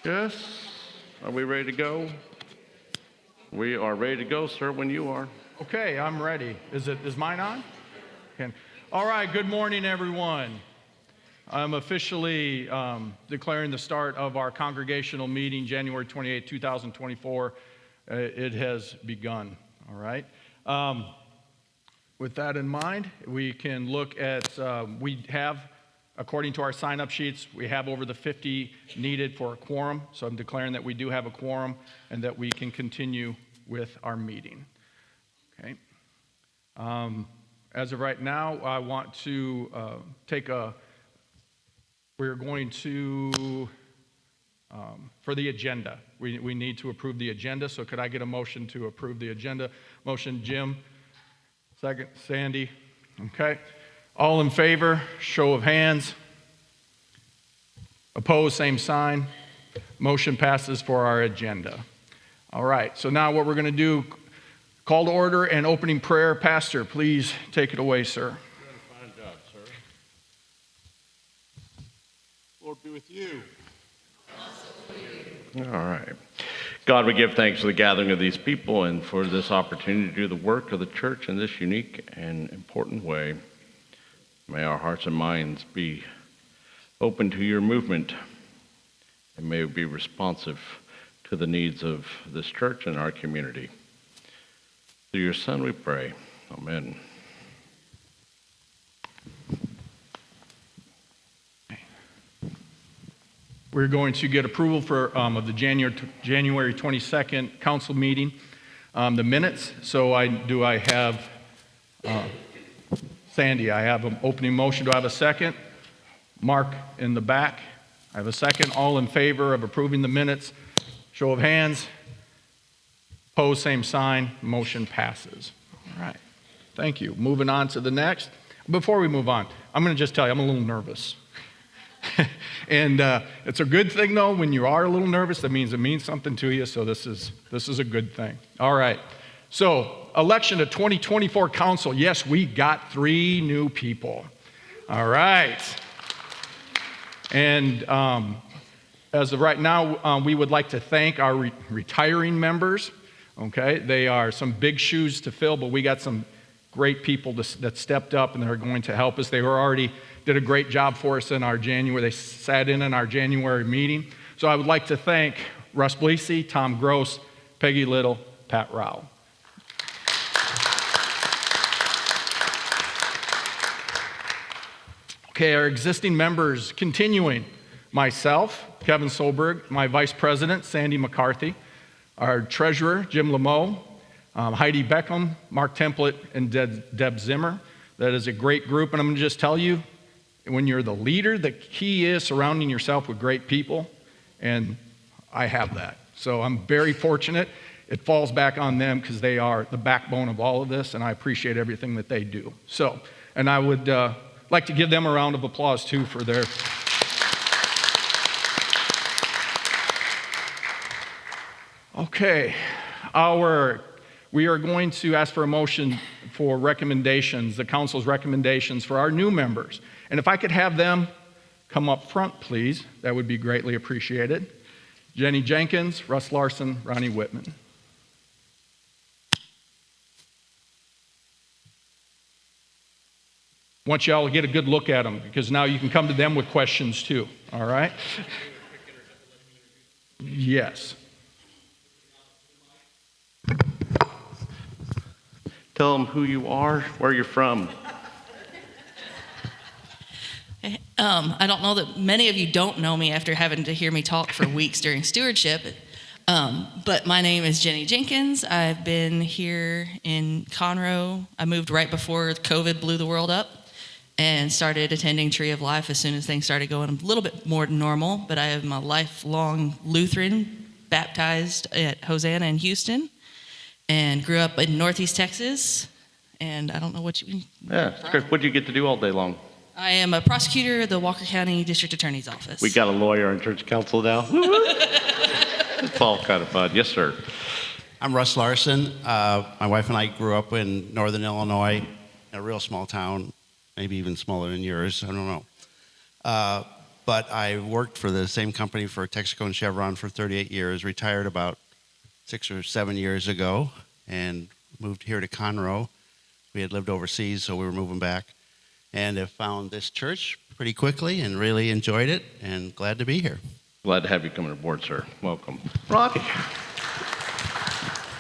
Yes. Are we ready to go? We are ready to go, sir, when you are. Okay, I'm ready. Is mine on? Okay. All right, good morning, everyone. I'm officially declaring the start of our congregational meeting, January 28, 2024. It has begun, all right? With that in mind, we can look at, we have, according to our sign-up sheets, we have over the 50 needed for a quorum. So I'm declaring that we do have a quorum and that we can continue with our meeting. Okay. As of right now, I want to we're going to, for the agenda, we need to approve the agenda. So could I get a motion to approve the agenda? Motion, Jim. Second, Sandy. Okay. All in favor, show of hands. Opposed, same sign. Motion passes for our agenda. All right, so now what we're going to do, call to order and opening prayer. Pastor, please take it away, sir. You're doing a fine job, sir. Lord be with you. All right. God, we give thanks for the gathering of these people and for this opportunity to do the work of the church in this unique and important way. May our hearts and minds be open to your movement, and may we be responsive to the needs of this church and our community. Through your Son we pray. Amen. We're going to get approval for of the January 22nd council meeting, the minutes. So I have Sandy, I have an opening motion. Do I have a second? Mark in the back. I have a second. All in favor of approving the minutes? Show of hands. Opposed, same sign. Motion passes. All right. Thank you. Moving on to the next. Before we move on, I'm going to just tell you, I'm a little nervous. And it's a good thing, though, when you are a little nervous. That means it means something to you, so this is a good thing. All right. So, election of 2024 council. Yes, we got 3 new people. All right. And as of right now, we would like to thank our retiring members. Okay, they are some big shoes to fill, but we got some great people that stepped up and they're going to help us. They did a great job for us in our January. They sat in our January meeting. So I would like to thank Russ Bleasy, Tom Gross, Peggy Little, Pat Rao. Okay, our existing members continuing. Myself, Kevin Solberg, my vice president, Sandy McCarthy, our treasurer, Jim Lameau, Heidi Beckham, Mark Templett, and Deb Zimmer. That is a great group, and I'm going to just tell you, when you're the leader, the key is surrounding yourself with great people, and I have that. So I'm very fortunate. It falls back on them because they are the backbone of all of this, and I appreciate everything that they do. So, and I would like to give them a round of applause, too, for their... Okay, we are going to ask for a motion for recommendations, the council's recommendations for our new members. And if I could have them come up front, please, that would be greatly appreciated. Jenny Jenkins, Russ Larson, Ronnie Whitman. I want you all to get a good look at them because now you can come to them with questions too, all right? Yes. Tell them who you are, where you're from. I don't know that many of you don't know me after having to hear me talk for weeks during stewardship, but my name is Jenny Jenkins. I've been here in Conroe. I moved right before COVID blew the world up and started attending Tree of Life as soon as things started going a little bit more normal, but I am a lifelong Lutheran, baptized at Hosanna in Houston, and grew up in Northeast Texas, and I don't know what you... Yeah, Chris, what do you get to do all day long? I am a prosecutor at the Walker County District Attorney's Office. We got a lawyer on church council now. It's all kind of fun. Yes, sir. I'm Russ Larson. My wife and I grew up in northern Illinois, in a real small town, maybe even smaller than yours. I don't know. But I worked for the same company for Texaco and Chevron for 38 years, retired about 6 or 7 years ago, and moved here to Conroe. We had lived overseas, so we were moving back, and have found this church pretty quickly and really enjoyed it, and glad to be here. Glad to have you coming aboard, sir. Welcome. Ronnie.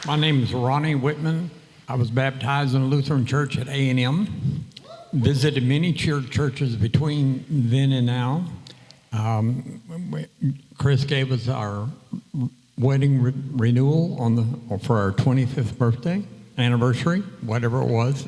My name is Ronnie Whitman. I was baptized in a Lutheran church at A&M. Visited many churches between then and now. Chris gave us our wedding renewal for our 25th birthday, anniversary, whatever it was.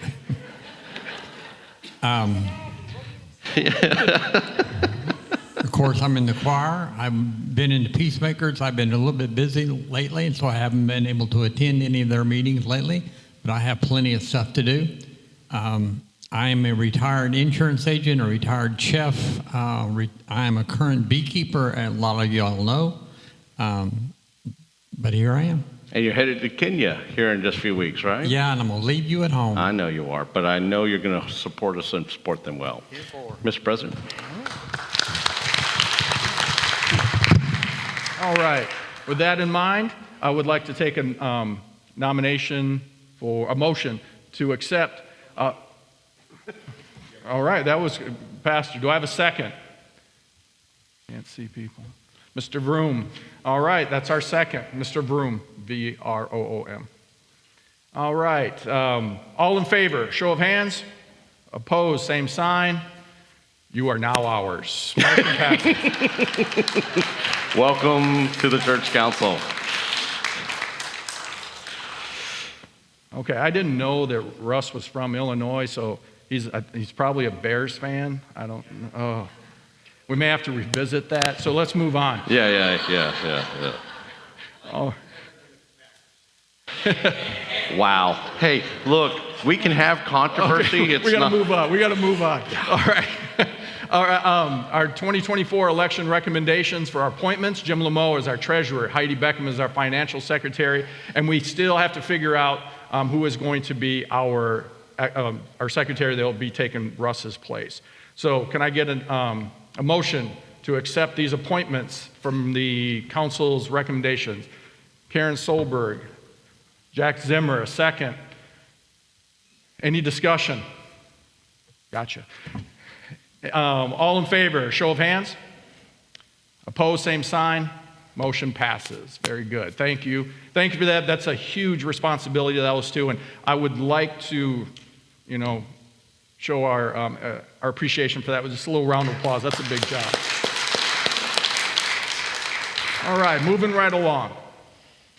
Of course, I'm in the choir. I've been in the Peacemakers. I've been a little bit busy lately, and so I haven't been able to attend any of their meetings lately, but I have plenty of stuff to do. I am a retired insurance agent, a retired chef. I am a current beekeeper, a lot of y'all know. But here I am. And you're headed to Kenya here in just a few weeks, right? Yeah, and I'm going to leave you at home. I know you are, but I know you're going to support us and support them well. Mr. President. All right. With that in mind, I would like to take a nomination for a motion to accept. All right, that was Pastor. Do I have a second? Can't see people. Mr. Vroom. All right, that's our second. Mr. Vroom, V-R-O-O-M. All right, all in favor, show of hands. Opposed, same sign. You are now ours. Motion passes. Welcome to the church council. Okay, I didn't know that Russ was from Illinois, so he's probably a Bears fan. I don't know. Oh. We may have to revisit that, so let's move on. Yeah. Oh. Wow. Hey, look, we can have controversy. Okay, we got to move on. All right. All right. Our 2024 election recommendations for our appointments. Jim Lameau is our treasurer. Heidi Beckham is our financial secretary. And we still have to figure out who is going to be our secretary that will be taking Russ's place. So can I get a motion to accept these appointments from the council's recommendations? Karen Solberg, Jack Zimmer, a second. Any discussion? Gotcha. All in favor, show of hands. Opposed, same sign. Motion passes. Very good. Thank you. Thank you for that. That's a huge responsibility to those two, and I would like to, show our appreciation for that with just a little round of applause. That's a big job. All right, moving right along.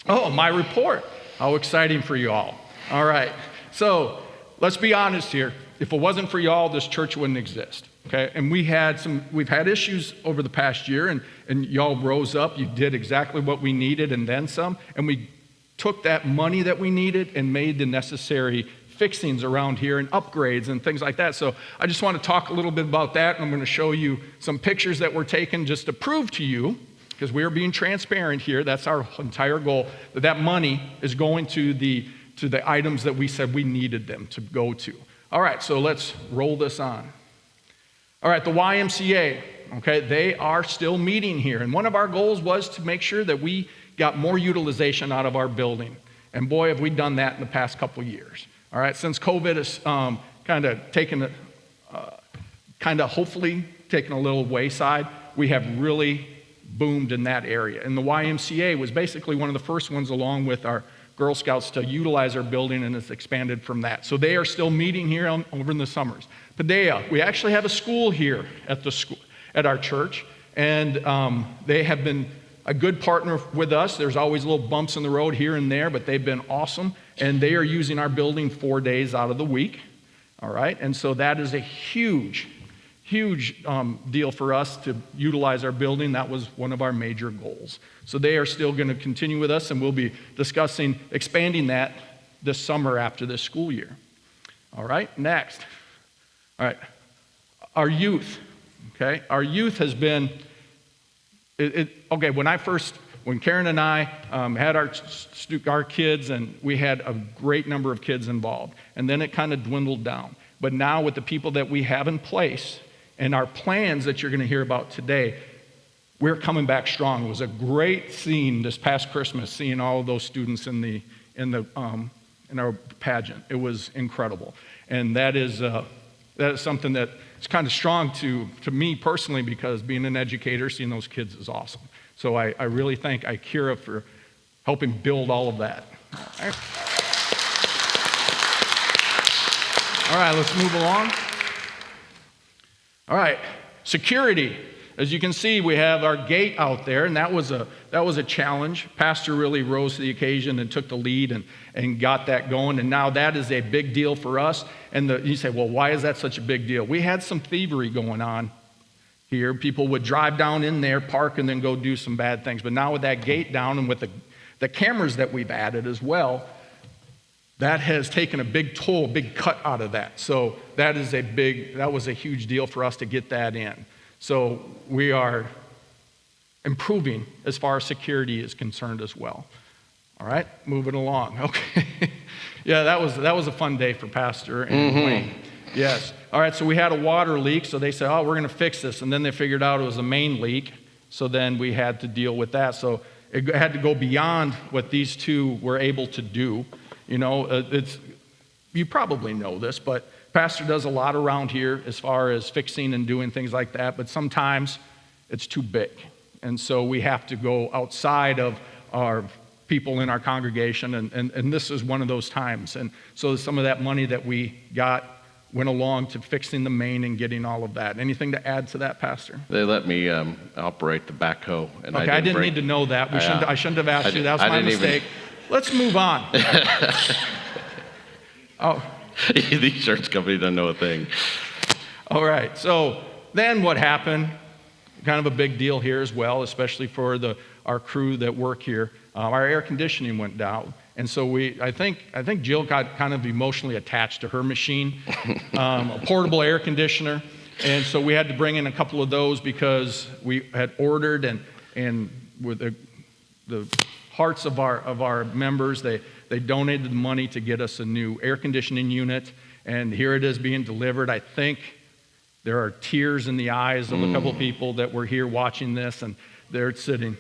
Oh, my report. How exciting for you all. All right, so let's be honest here. If it wasn't for y'all, this church wouldn't exist. Okay, and we've had issues over the past year, and y'all rose up. You did exactly what we needed and then some, and we took that money that we needed and made the necessary fixings around here and upgrades and things like that. So I just want to talk a little bit about that, and I'm going to show you some pictures that were taken just to prove to you, because we are being transparent here. That's our entire goal, that money is going to the items that we said we needed them to go to. All right, so let's roll this on. All right, the YMCA, okay, they are still meeting here. And one of our goals was to make sure that we got more utilization out of our building. And boy, have we done that in the past couple years. All right, since COVID has hopefully taken a little wayside, we have really boomed in that area. And the YMCA was basically one of the first ones, along with our Girl Scouts, to utilize our building, and it's expanded from that. So they are still meeting here over in the summers. Padea, we actually have a school here at our church, and they have been a good partner with us. There's always little bumps in the road here and there, but they've been awesome, and they are using our building 4 days out of the week. All right, and so that is a huge deal for us to utilize our building. That was one of our major goals. So they are still going to continue with us, and we'll be discussing expanding that this summer after this school year. All right, next. All right, our youth, okay? Our youth has been, when Karen and I had our kids, and we had a great number of kids involved, and then it kind of dwindled down. But now with the people that we have in place and our plans that you're going to hear about today, we're coming back strong. It was a great scene this past Christmas, seeing all of those students in our pageant. It was incredible. And that is something that is kind of strong to me personally, because being an educator, seeing those kids is awesome. So I really thank IKERA for helping build all of that. All right, let's move along. All right, security. As you can see, we have our gate out there, and that was a challenge. Pastor really rose to the occasion and took the lead and got that going, and now that is a big deal for us. And you say, well, why is that such a big deal? We had some thievery going on here. People would drive down in there, park, and then go do some bad things. But now with that gate down and with the cameras that we've added as well, that has taken a big toll, a big cut out of that. So that was a huge deal for us to get that in. So we are improving as far as security is concerned as well. All right, moving along. Okay. Yeah, that was a fun day for Pastor and Wayne. Yes. All right, so we had a water leak, so they said, oh, we're going to fix this. And then they figured out it was a main leak, so then we had to deal with that. So it had to go beyond what these two were able to do. You know, you probably know this, but Pastor does a lot around here as far as fixing and doing things like that, but sometimes it's too big. And so we have to go outside of our people in our congregation, and this is one of those times. And so some of that money that we got went along to fixing the main and getting all of that. Anything to add to that, Pastor? They let me operate the backhoe. And okay, I didn't need to know that. I shouldn't have asked you. That was my mistake. Let's move on. Oh. The insurance company doesn't know a thing. All right, so then what happened, kind of a big deal here as well, especially for our crew that work here. Our air conditioning went down, and so I think Jill got kind of emotionally attached to her machine, a portable air conditioner, and so we had to bring in a couple of those because we had ordered, and with the hearts of our members, they donated the money to get us a new air conditioning unit, and here it is being delivered. I think there are tears in the eyes of a couple of people that were here watching this, and they're sitting.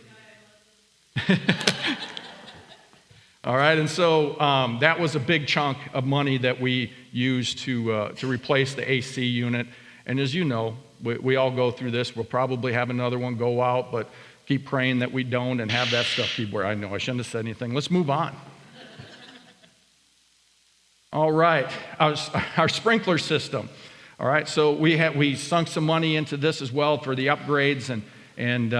All right, and so that was a big chunk of money that we used to replace the AC unit. And as you know, we all go through this. We'll probably have another one go out, but keep praying that we don't and have that stuff be where I know I shouldn't have said anything. Let's move on. All right, our sprinkler system. All right, so we sunk some money into this as well for the upgrades, and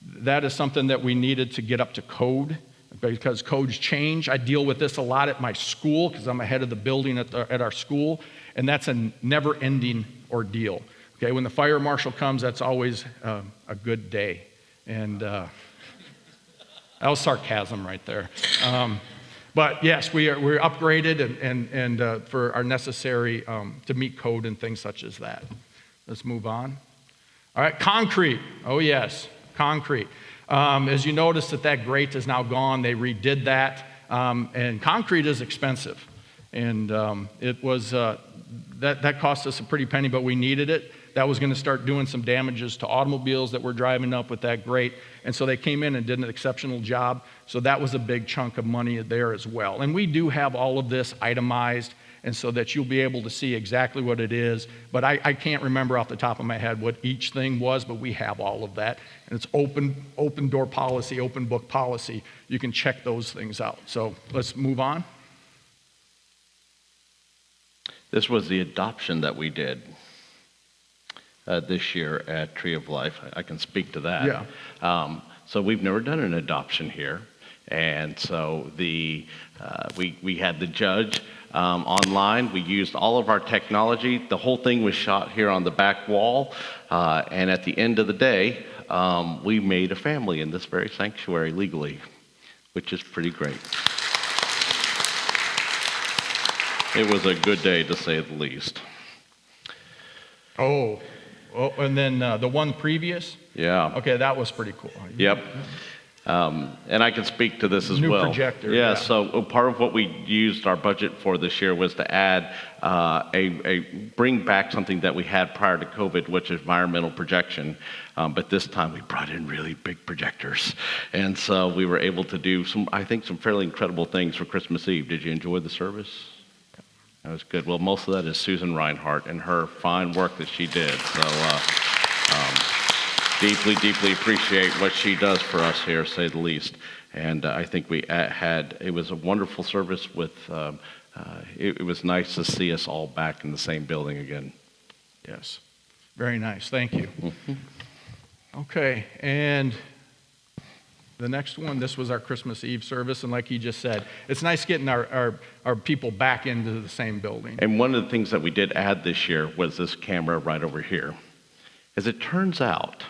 that is something that we needed to get up to code because codes change. I deal with this a lot at my school because I'm ahead of the building at our school, and that's a never-ending ordeal. Okay, when the fire marshal comes, that's always a good day, and that was sarcasm right there. But yes, we're upgraded and for our necessary to meet code and things such as that. Let's move on. All right, concrete. Oh yes, concrete. As you notice that grate is now gone, they redid that, and concrete is expensive, and it was that cost us a pretty penny, but we needed it. That was going to start doing some damages to automobiles that were driving up with that grate, and so they came in and did an exceptional job. So that was a big chunk of money there as well. And we do have all of this itemized, and so that you'll be able to see exactly what it is. But I can't remember off the top of my head what each thing was, but we have all of that. And it's open door policy, open book policy. You can check those things out. So let's move on. This was the adoption that we did this year at Tree of Life. I can speak to that. Yeah. So we've never done an adoption here. And so we had the judge online. We used all of our technology. The whole thing was shot here on the back wall. And at the end of the day, we made a family in this very sanctuary legally, which is pretty great. It was a good day, to say the least. Oh, and then the one previous? Yeah. Okay, that was pretty cool. Yep. And I can speak to this as New well. projector, Yeah, yeah. so part of what we used our budget for this year was to add bring back something that we had prior to COVID, which is environmental projection. But this time we brought in really big projectors. And so we were able to do some fairly incredible things for Christmas Eve. Did you enjoy the service? That was good. Well, most of that is Susan Reinhardt and her fine work that she did. So deeply, deeply appreciate what she does for us here, to say the least. And I think it was a wonderful service with, it was nice to see us all back in the same building again. Yes. Very nice. Thank you. Okay, and the next one, this was our Christmas Eve service, and like he just said, it's nice getting our people back into the same building. And one of the things that we did add this year was this camera right over here. As it turns out,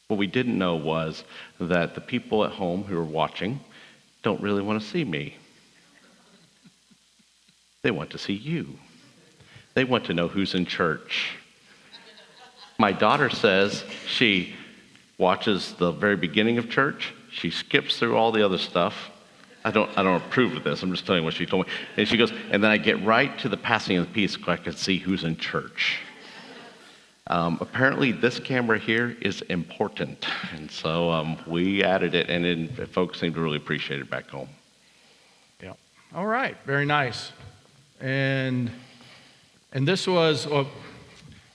what we didn't know was that the people at home who are watching don't really want to see me. They want to see you. They want to know who's in church. My daughter says she watches the very beginning of church. She skips through all the other stuff. I don't approve of this. I'm just telling you what she told me. And she goes, and then I get right to the passing of the peace so I can see who's in church. Apparently, this camera here is important. And so we added it, and folks seem to really appreciate it back home. Yeah. All right. Very nice. And this was...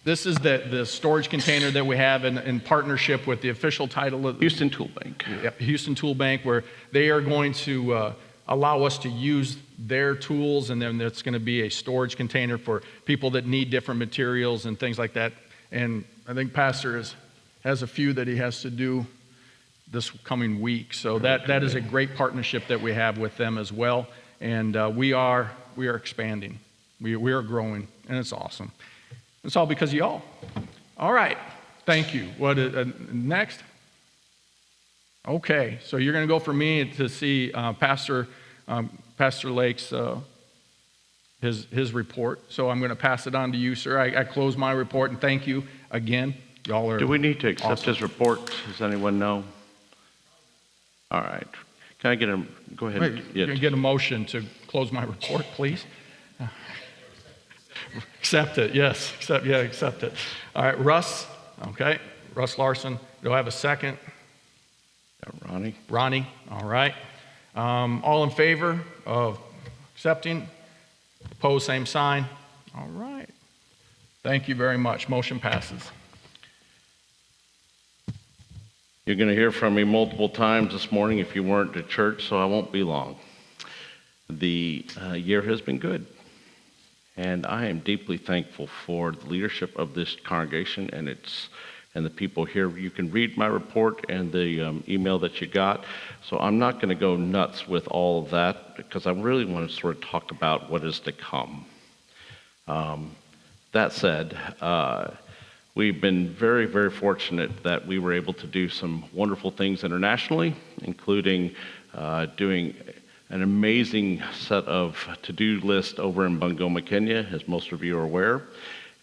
This is the storage container that we have in partnership with the official title of Houston Tool Bank. Yep, Houston Tool Bank, where they are going to allow us to use their tools, and then it's going to be a storage container for people that need different materials and things like that. And I think Pastor has a few that he has to do this coming week. So that is a great partnership that we have with them as well. And we are expanding. We are growing, and it's awesome. It's all because of y'all. All right. Thank you. What next? Okay. So you're going to go for me to see Pastor Lake's his report. So I'm going to pass it on to you, sir. I close my report, and thank you again. Y'all are. Do we need to accept awesome. his report? Does anyone know? All right. Can I get a go ahead? Wait, you can get a motion to close my report, please. Accept it, yes. Accept it. All right, Russ. Okay, Russ Larson. Do I have a second? Ronnie. Ronnie. All right. All in favor of accepting? Opposed, same sign. All right. Thank you very much. Motion passes. You're going to hear from me multiple times this morning if you weren't at church, so I won't be long. The year has been good. And I am deeply thankful for the leadership of this congregation and the people here. You can read my report and the email that you got. So I'm not going to go nuts with all of that because I really want to sort of talk about what is to come. That said, we've been very, very fortunate that we were able to do some wonderful things internationally, including doing an amazing set of to-do list over in Bungoma, Kenya, as most of you are aware.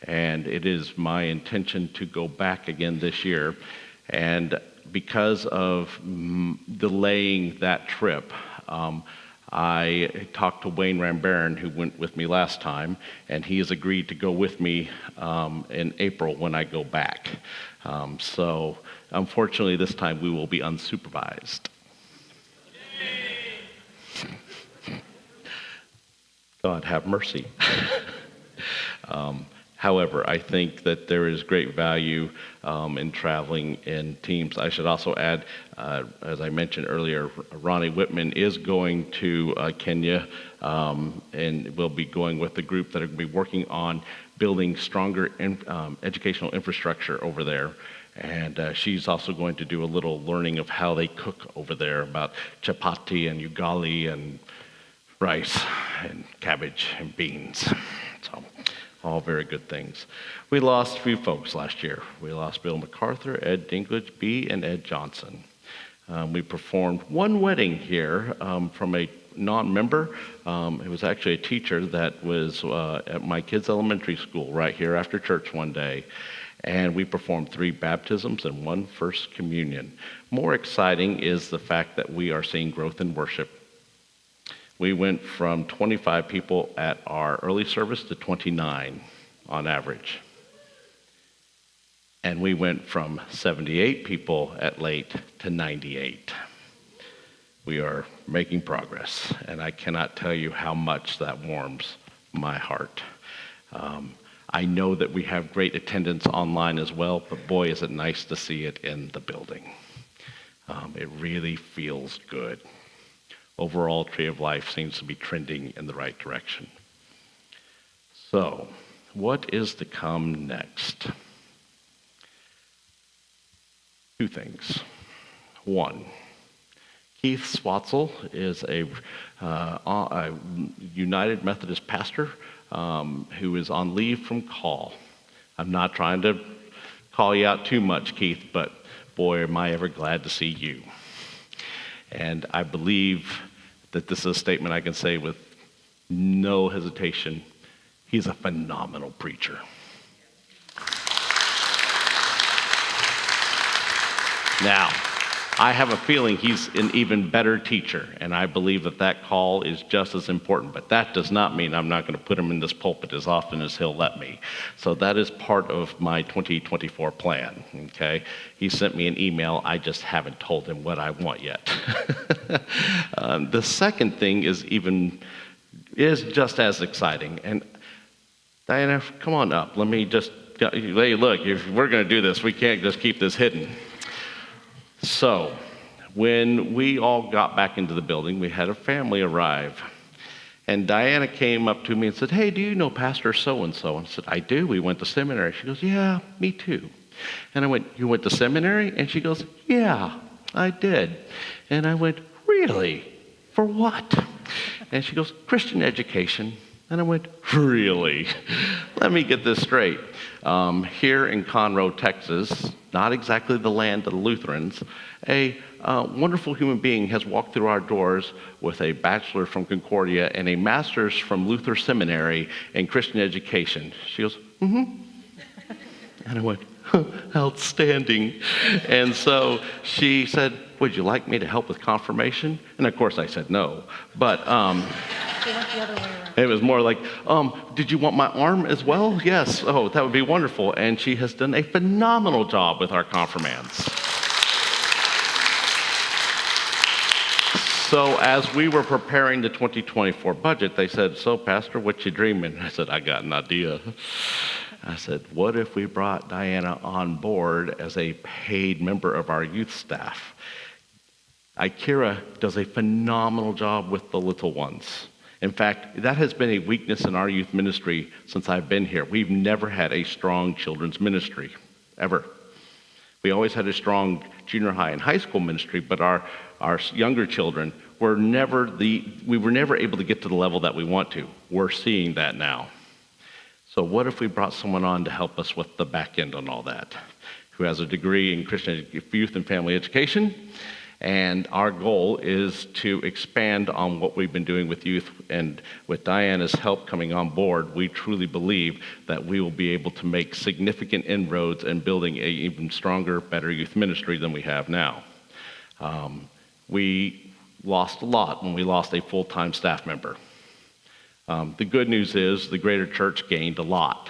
And it is my intention to go back again this year. And because of delaying that trip, I talked to Wayne Rambaran, who went with me last time, and he has agreed to go with me in April when I go back. So unfortunately, this time we will be unsupervised. God have mercy. However, I think that there is great value in traveling in teams. I should also add, as I mentioned earlier, Ronnie Whitman is going to Kenya and will be going with the group that are going to be working on building stronger educational infrastructure over there. And she's also going to do a little learning of how they cook over there, about chapati and ugali and rice and cabbage and beans. So all very good things. We lost a few folks last year. We lost Bill MacArthur, Ed Dinklage, B, and Ed Johnson. We performed one wedding here from a non-member. It was actually a teacher that was at my kids' elementary school right here after church one day. and we performed 3 baptisms and 1 First Communion. More exciting is the fact that we are seeing growth in worship. We went from 25 people at our early service to 29 on average. And we went from 78 people at late to 98. We are making progress, and I cannot tell you how much that warms my heart. I know that we have great attendance online as well, but boy, is it nice to see it in the building. It really feels good. Overall, Tree of Life seems to be trending in the right direction. So, what is to come next? 2 things. 1, Keith Swatzel is a United Methodist pastor who is on leave from call. I'm not trying to call you out too much, Keith, but boy, am I ever glad to see you. And I believe that this is a statement I can say with no hesitation. He's a phenomenal preacher. Now, I have a feeling he's an even better teacher, and I believe that that call is just as important, but that does not mean I'm not going to put him in this pulpit as often as he'll let me. So that is part of my 2024 plan, okay? He sent me an email. I just haven't told him what I want yet. The second thing is just as exciting. And Diana, come on up. Let me just, hey, look, if we're going to do this, we can't just keep this hidden. So, when we all got back into the building, we had a family arrive. And Diana came up to me and said, hey, do you know Pastor so-and-so? And I said, I do. We went to seminary. She goes, yeah, me too. And I went, you went to seminary? And she goes, yeah, I did. And I went, really? For what? And she goes, Christian education. And I went, really? Let me get this straight. Here in Conroe, Texas, not exactly the land of the Lutherans, a wonderful human being has walked through our doors with a bachelor from Concordia and a master's from Luther Seminary in Christian education. She goes, mm-hmm. And I went, outstanding. And so she said, would you like me to help with confirmation? And of course I said no. But it was more like, did you want my arm as well? Yes. Oh, that would be wonderful. And she has done a phenomenal job with our confirmands. So as we were preparing the 2024 budget, they said, so Pastor, what you dreaming? I said, I got an idea. I said, what if we brought Diana on board as a paid member of our youth staff? Ikira does a phenomenal job with the little ones. In fact, that has been a weakness in our youth ministry since I've been here. We've never had a strong children's ministry, ever. We always had a strong junior high and high school ministry, but our younger children we were never able to get to the level that we want to. We're seeing that now. So what if we brought someone on to help us with the back end on all that, who has a degree in Christian youth and family education? And our goal is to expand on what we've been doing with youth, and with Diana's help coming on board, we truly believe that we will be able to make significant inroads in building an even stronger, better youth ministry than we have now. We lost a lot when we lost a full-time staff member. The good news is the greater church gained a lot.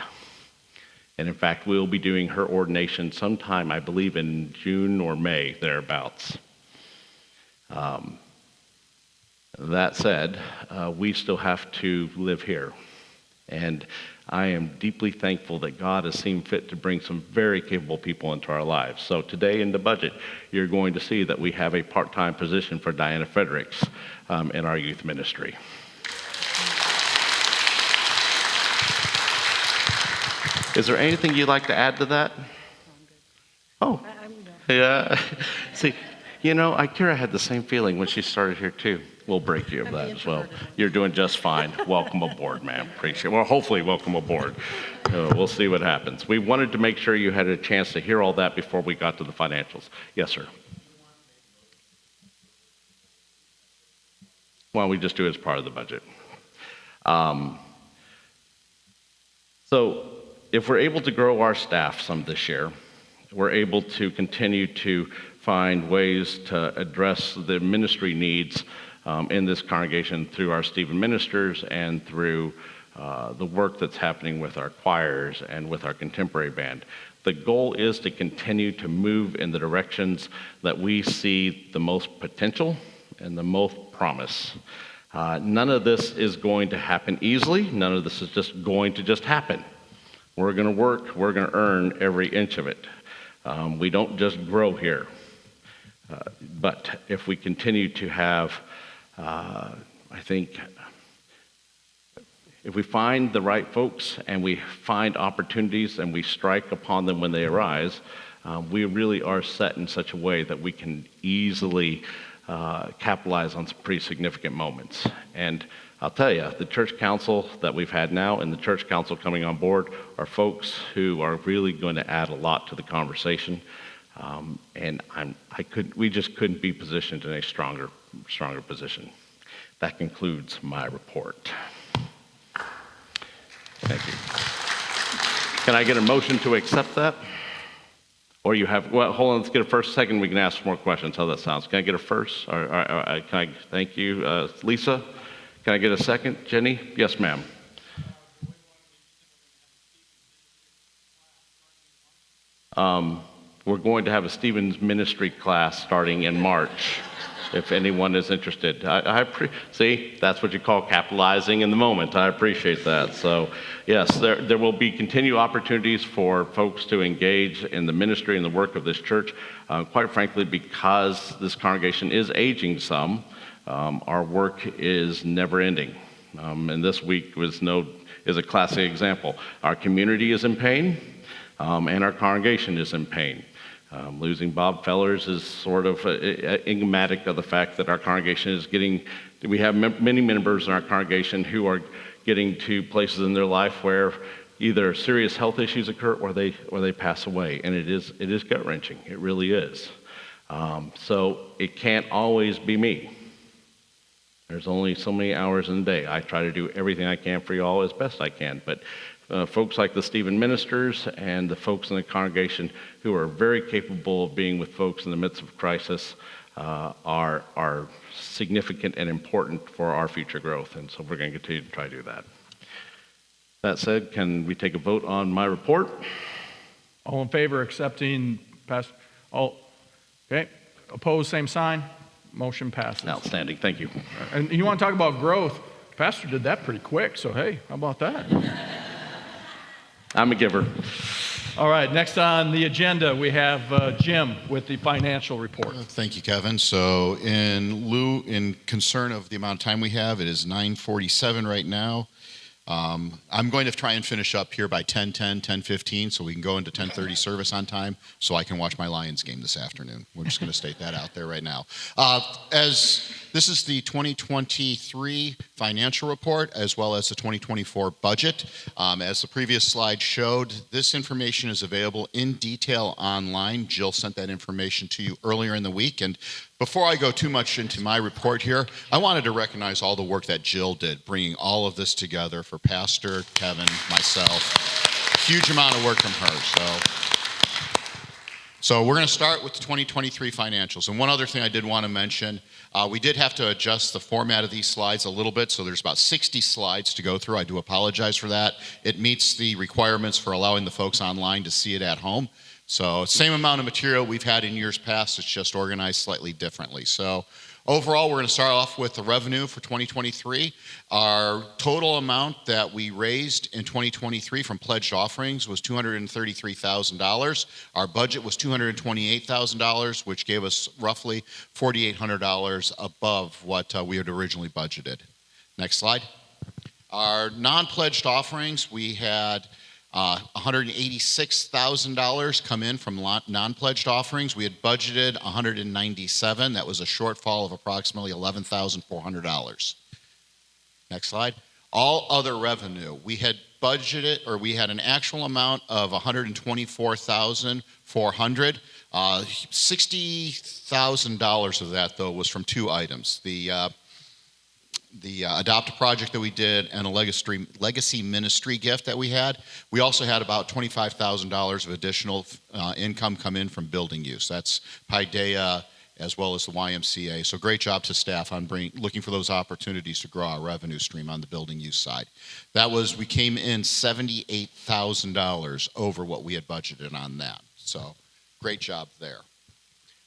And in fact, we'll be doing her ordination sometime, I believe, in June or May, thereabouts. That said, we still have to live here. And I am deeply thankful that God has seen fit to bring some very capable people into our lives. So today in the budget, you're going to see that we have a part-time position for Diana Fredericks in our youth ministry. Is there anything you'd like to add to that? Oh, yeah. See, Ikira had the same feeling when she started here too. We'll break you of that as well. You're doing just fine. Welcome aboard, ma'am. Appreciate it. Well, hopefully welcome aboard. We'll see what happens. We wanted to make sure you had a chance to hear all that before we got to the financials. Yes, sir. Well, we just do it as part of the budget. So if we're able to grow our staff some this year, we're able to continue to find ways to address the ministry needs in this congregation through our Stephen ministers and through the work that's happening with our choirs and with our contemporary band. The goal is to continue to move in the directions that we see the most potential and the most promise. None of this is going to happen easily. None of this is just going to happen. We're going to work. We're going to earn every inch of it. We don't just grow here. But if we continue to have, I think, if we find the right folks and we find opportunities and we strike upon them when they arise, we really are set in such a way that we can easily capitalize on some pretty significant moments. And I'll tell you, the church council that we've had now and the church council coming on board are folks who are really going to add a lot to the conversation. And we just couldn't be positioned in a stronger position. That concludes my report. Thank you. Can I get a motion to accept that? Or you have, well, hold on, let's get a first, second, we can ask more questions, how that sounds. Can I get a first? Thank you. Lisa, can I get a second? Jenny? Yes, ma'am. We're going to have a Stevens ministry class starting in March, if anyone is interested. See, that's what you call capitalizing in the moment. I appreciate that. So, yes, there will be continued opportunities for folks to engage in the ministry and the work of this church. Quite frankly, because this congregation is aging some, our work is never ending. And this week is a classic example. Our community is in pain, and our congregation is in pain. Losing Bob Fellers is sort of emblematic of the fact that our congregation is we have many members in our congregation who are getting to places in their life where either serious health issues occur or they pass away, and it is gut-wrenching. It really is. So it can't always be me. There's only so many hours in the day. I try to do everything I can for you all as best I can, but folks like the Stephen ministers and the folks in the congregation who are very capable of being with folks in the midst of crisis are significant and important for our future growth, and so we're going to continue to try to do that. That said, can we take a vote on my report? All in favor accepting, okay. Opposed, same sign. Motion passes. Outstanding, thank you. And you want to talk about growth? Pastor did that pretty quick, so hey, how about that? I'm a giver. All right, next on the agenda, we have Jim with the financial report. Thank you, Kevin. So in concern of the amount of time we have, it is 9:47 right now. I'm going to try and finish up here by 10:10, 10:15, so we can go into 10:30 service on time, so I can watch my Lions game this afternoon. We're just going to state that out there right now. As this is the 2023 financial report, as well as the 2024 budget. As the previous slide showed, this information is available in detail online. Jill sent that information to you earlier in the week, and before I go too much into my report here, I wanted to recognize all the work that Jill did, bringing all of this together for Pastor, Kevin, myself. Huge amount of work from her. So we're going to start with the 2023 financials. And one other thing I did want to mention, we did have to adjust the format of these slides a little bit, so there's about 60 slides to go through. I do apologize for that. It meets the requirements for allowing the folks online to see it at home. So same amount of material we've had in years past, it's just organized slightly differently. So overall, we're going to start off with the revenue for 2023. Our total amount that we raised in 2023 from pledged offerings was $233,000. Our budget was $228,000, which gave us roughly $4,800 above what we had originally budgeted. Next slide. Our non-pledged offerings, we had $186,000 come in from non-pledged offerings. We had budgeted $197,000. That was a shortfall of approximately $11,400. Next slide. All other revenue. We had budgeted, or we had an actual amount of $124,400. $60,000 of that, though, was from two items. The the Adopt a Project that we did and a legacy ministry gift that we had. We also had about $25,000 of additional income come in from building use. That's Paideia as well as the YMCA. So great job to staff on looking for those opportunities to grow our revenue stream on the building use side. We came in $78,000 over what we had budgeted on that. So great job there.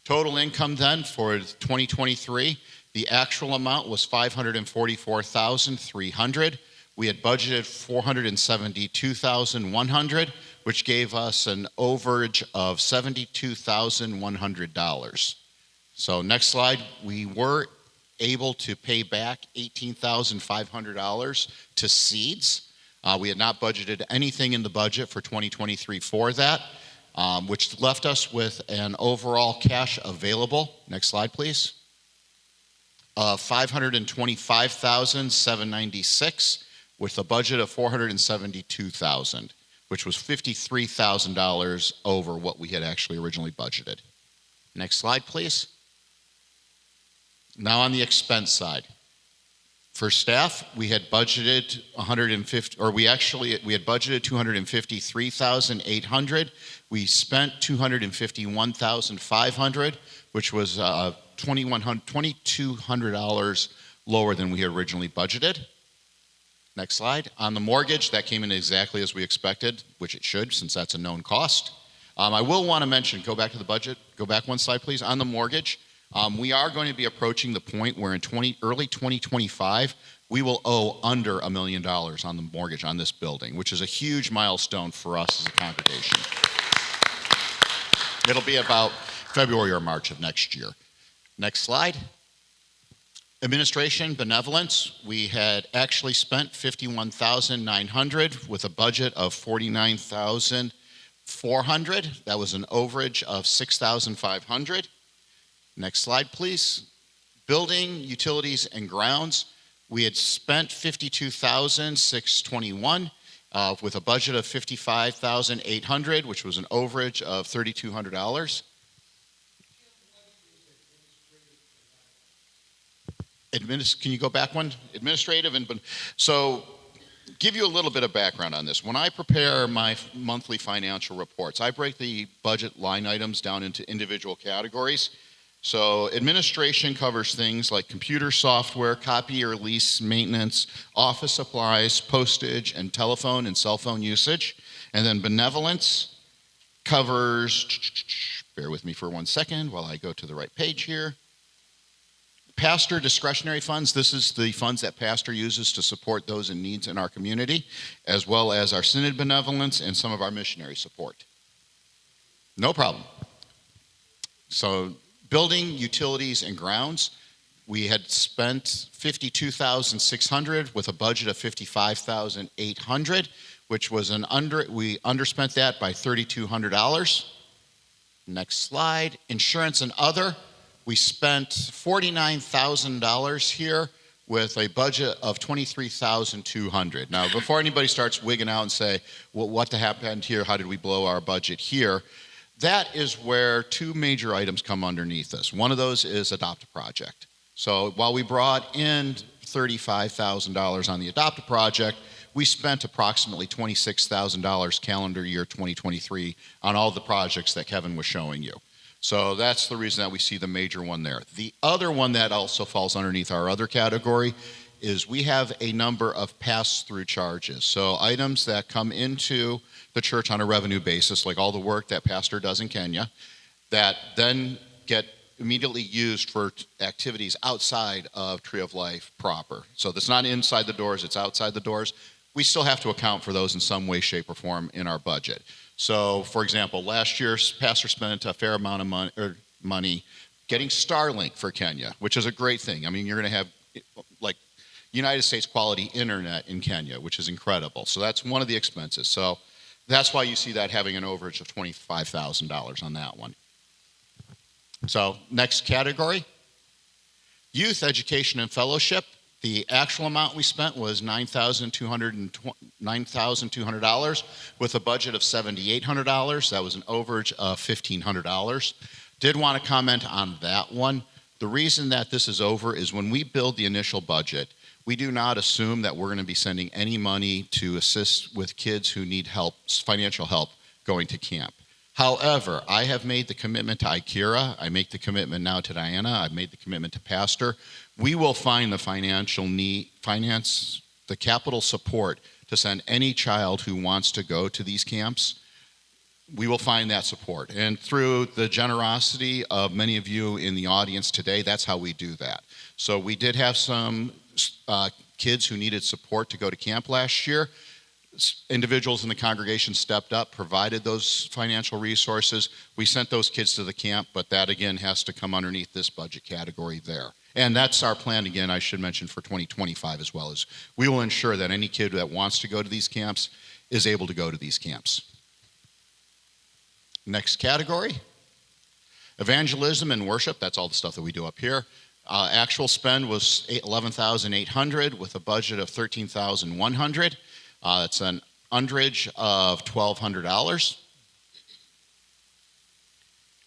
Total income then for 2023, the actual amount was $544,300. We had budgeted $472,100, which gave us an overage of $72,100. So next slide, we were able to pay back $18,500 to seeds. We had not budgeted anything in the budget for 2023 for that, which left us with an overall cash available, next slide please, of $525,796 with a budget of $472,000, which was $53,000 over what we had actually originally budgeted. Next slide please. Now on the expense side. For staff, we had budgeted $253,800. We spent $251,500, which was $2,200 lower than we had originally budgeted. Next slide. On the mortgage, that came in exactly as we expected, which it should, since that's a known cost. I will want to mention, go back to the budget, go back one slide, please. On the mortgage, we are going to be approaching the point where in early 2025, we will owe under $1 million on the mortgage on this building, which is a huge milestone for us as a congregation. It'll be about February or March of next year. Next slide. Administration, benevolence, we had actually spent $51,900 with a budget of $49,400. That was an overage of $6,500. Next slide, please. Building, utilities, and grounds, we had spent $52,621 with a budget of $55,800, which was an overage of $3,200. Can you go back one? Administrative and so give you a little bit of background on this. When I prepare my monthly financial reports, I break the budget line items down into individual categories. So administration covers things like computer software, copier lease, maintenance, office supplies, postage, and telephone and cell phone usage. And then benevolence covers, bear with me for 1 second while I go to the right page here. Pastor discretionary funds, this is the funds that pastor uses to support those in needs in our community, as well as our synod benevolence and some of our missionary support. No problem. So building, utilities, and grounds, we had spent $52,600 with a budget of $55,800, which was we underspent that by $3,200. Next slide. Insurance and other. We spent $49,000 here with a budget of $23,200. Now, before anybody starts wigging out and say, well, what happened here? How did we blow our budget here? That is where two major items come underneath this. One of those is Adopt a Project. So while we brought in $35,000 on the Adopt a Project, we spent approximately $26,000 calendar year 2023 on all the projects that Kevin was showing you. So that's the reason that we see the major one there. The other one that also falls underneath our other category is we have a number of pass-through charges. So items that come into the church on a revenue basis, like all the work that pastor does in Kenya, that then get immediately used for activities outside of Tree of Life proper. So that's not inside the doors, it's outside the doors. We still have to account for those in some way, shape, or form in our budget. So, for example, last year, pastor spent a fair amount of money getting Starlink for Kenya, which is a great thing. I mean, you're going to have like United States quality internet in Kenya, which is incredible. So that's one of the expenses. So that's why you see that having an overage of $25,000 on that one. So next category, youth education and fellowship. The actual amount we spent was $9,200 with a budget of $7,800. That was an overage of $1,500. Did want to comment on that one. The reason that this is over is when we build the initial budget, we do not assume that we're going to be sending any money to assist with kids who need help, financial help, going to camp. However, I have made the commitment to IKERA. I make the commitment now to Diana. I've made the commitment to Pastor. We will find the the capital support to send any child who wants to go to these camps. We will find that support. And through the generosity of many of you in the audience today, that's how we do that. So we did have some kids who needed support to go to camp last year. Individuals in the congregation stepped up, provided those financial resources. We sent those kids to the camp, but that again has to come underneath this budget category there. And that's our plan again, I should mention, for 2025 as well, as we will ensure that any kid that wants to go to these camps is able to go to these camps. Next category, evangelism and worship. That's all the stuff that we do up here. Actual spend was $11,800 with a budget of $13,100. It's an underage of $1,200.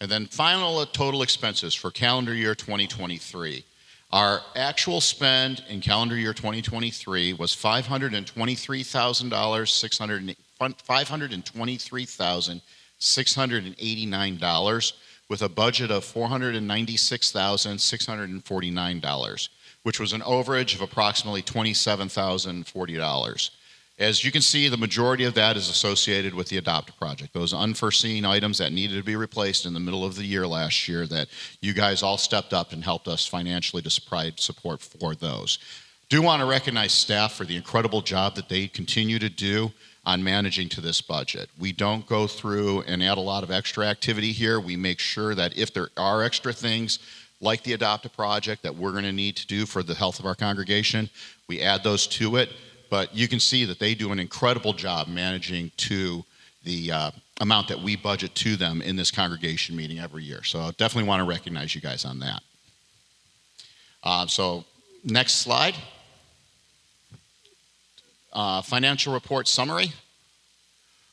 And then final total expenses for calendar year 2023. Our actual spend in calendar year 2023 was $523,689 with a budget of $496,649, which was an overage of approximately $27,040. As you can see, the majority of that is associated with the Adopt Project, those unforeseen items that needed to be replaced in the middle of the year last year that you guys all stepped up and helped us financially to provide support for those. Do want to recognize staff for the incredible job that they continue to do on managing to this budget. We don't go through and add a lot of extra activity here. We make sure that if there are extra things like the Adopt a Project that we're going to need to do for the health of our congregation, we add those to it. But you can see that they do an incredible job managing to the amount that we budget to them in this congregation meeting every year. So I definitely want to recognize you guys on that. So next slide. Financial report summary.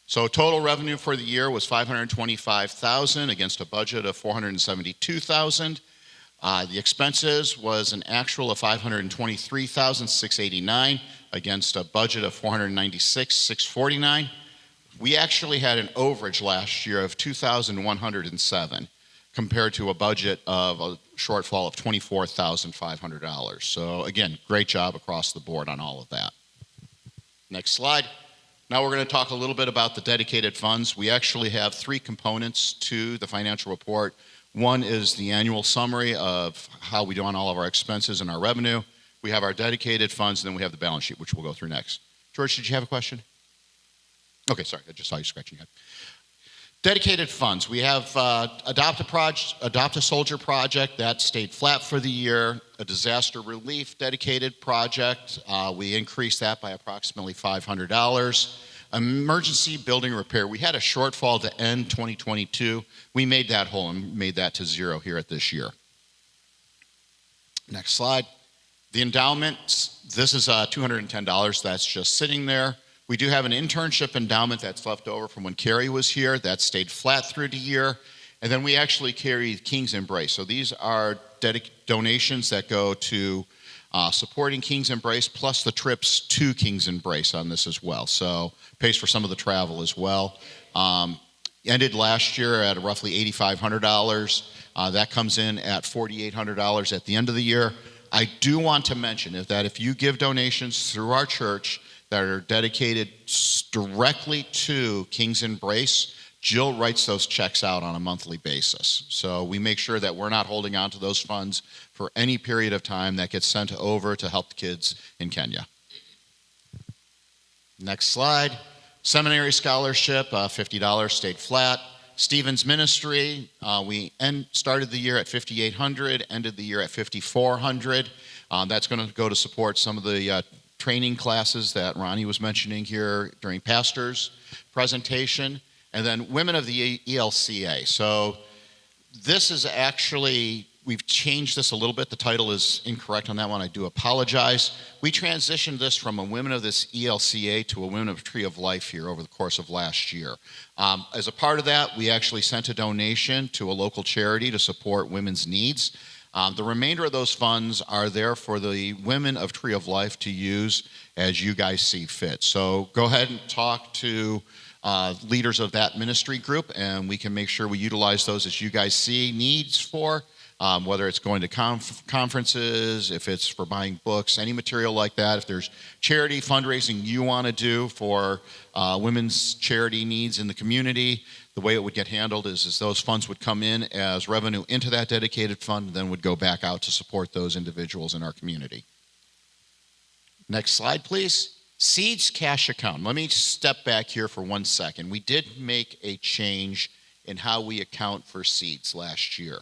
So total revenue for the year was $525,000 against a budget of $472,000. The expenses was an actual of $523,689 against a budget of $496,649. We actually had an overage last year of $2,107 compared to a budget of a shortfall of $24,500. So again, great job across the board on all of that. Next slide. Now we're going to talk a little bit about the dedicated funds. We actually have three components to the financial report. One is the annual summary of how we do on all of our expenses and our revenue. We have our dedicated funds, and then we have the balance sheet, which we'll go through next. George, did you have a question? Okay, sorry, I just saw you scratching your head. Dedicated funds. We have Adopt a Soldier project that stayed flat for the year. A disaster relief dedicated project. We increased that by approximately $500. Emergency building repair. We had a shortfall to end 2022. We made that whole and made that to zero here at this year. Next slide. The endowments. This is $210. That's just sitting there. We do have an internship endowment that's left over from when Carrie was here. That stayed flat through the year. And then we actually carry King's Embrace. So these are donations that go to supporting King's Embrace, plus the trips to King's Embrace on this as well. So pays for some of the travel as well. Ended last year at roughly $8,500. That comes in at $4,800 at the end of the year. I do want to mention that if you give donations through our church that are dedicated directly to King's Embrace, Jill writes those checks out on a monthly basis. So we make sure that we're not holding on to those funds for any period of time. That gets sent over to help the kids in Kenya. Next slide. Seminary scholarship, $50, stayed flat. Stevens Ministry, we started the year at $5,800, ended the year at $5,400. That's going to go to support some of the training classes that Ronnie was mentioning here during Pastor's presentation. And then Women of the ELCA. So this is actually, we've changed this a little bit. The title is incorrect on that one. I do apologize. We transitioned this from a Women of this ELCA to a Women of Tree of Life here over the course of last year. As a part of that, we actually sent a donation to a local charity to support women's needs. The remainder of those funds are there for the women of Tree of Life to use as you guys see fit. So go ahead and talk to leaders of that ministry group, and we can make sure we utilize those as you guys see needs for, whether it's going to conferences, if it's for buying books, any material like that. If there's charity fundraising you want to do for women's charity needs in the community, the way it would get handled is those funds would come in as revenue into that dedicated fund, and then would go back out to support those individuals in our community. Next slide, please. Seeds cash account. Let me step back here for 1 second. We did make a change in how we account for seeds last year.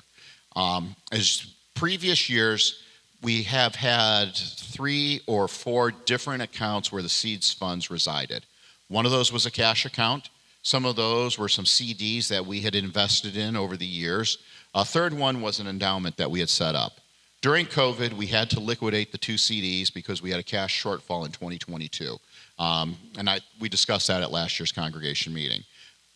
As previous years, we have had 3 or 4 different accounts where the seeds funds resided. One of those was a cash account. Some of those were some CDs that we had invested in over the years. A third one was an endowment that we had set up. During COVID, we had to liquidate the 2 CDs because we had a cash shortfall in 2022. We discussed that at last year's congregation meeting.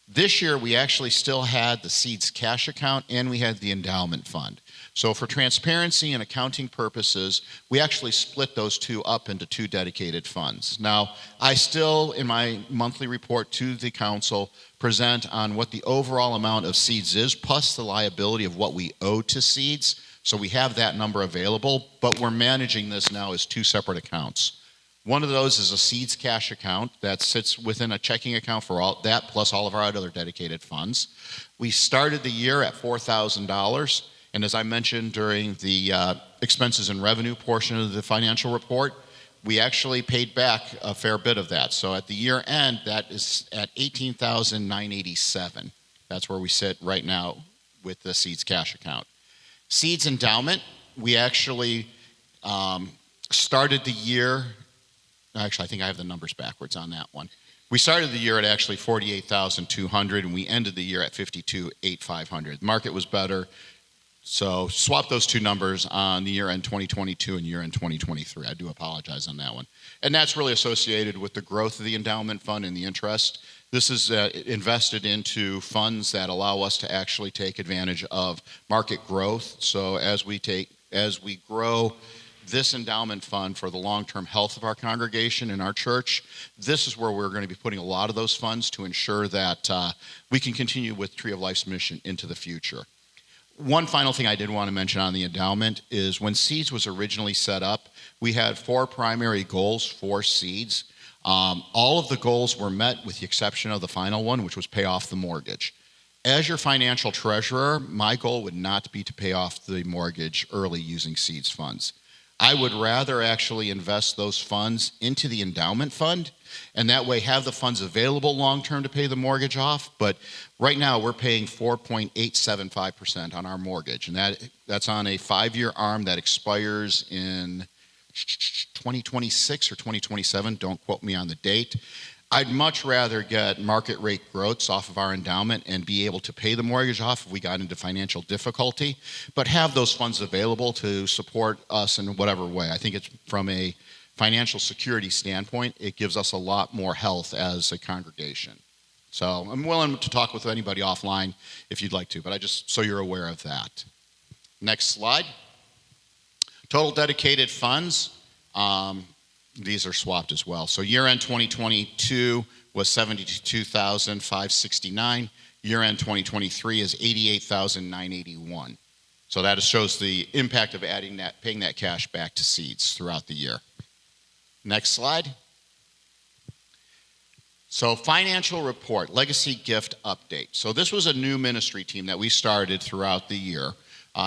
This year, we actually still had the seeds cash account and we had the endowment fund. So for transparency and accounting purposes, we actually split those 2 up into 2 dedicated funds. Now, I still, in my monthly report to the council, present on what the overall amount of seeds is, plus the liability of what we owe to seeds. So we have that number available, but we're managing this now as 2 separate accounts. One of those is a seeds cash account that sits within a checking account for all that, plus all of our other dedicated funds. We started the year at $4,000, and as I mentioned during the expenses and revenue portion of the financial report, we actually paid back a fair bit of that. So at the year end, that is at $18,987. That's where we sit right now with the seeds cash account. Seeds endowment, we actually started the year, actually I think I have the numbers backwards on that one. We started the year at actually $48,200 and we ended the year at $52,800. The market was better, so swap those 2 numbers on the year end 2022 and year end 2023. I do apologize on that one. And that's really associated with the growth of the endowment fund and the interest. This is invested into funds that allow us to actually take advantage of market growth. So as we grow this endowment fund for the long-term health of our congregation and our church, this is where we're going to be putting a lot of those funds to ensure that we can continue with Tree of Life's mission into the future. One final thing I did want to mention on the endowment is when Seeds was originally set up, we had 4 primary goals for Seeds. All of the goals were met with the exception of the final one, which was pay off the mortgage. As your financial treasurer, my goal would not be to pay off the mortgage early using Seeds funds. I would rather actually invest those funds into the endowment fund and that way have the funds available long-term to pay the mortgage off. But right now we're paying 4.875% on our mortgage, and that's on a 5-year arm that expires in 2026 or 2027. Don't quote me on the date. I'd much rather get market rate growths off of our endowment and be able to pay the mortgage off if we got into financial difficulty, but have those funds available to support us in whatever way. I think it's from a financial security standpoint, it gives us a lot more health as a congregation. So I'm willing to talk with anybody offline if you'd like to, but just so you're aware of that. Next slide. Total dedicated funds. These are swapped as well. So year-end 2022 was $72,569. Year-end 2023 is $88,981. So that shows the impact of paying that cash back to Seeds throughout the year. Next slide. So financial report, legacy gift update. So this was a new ministry team that we started throughout the year.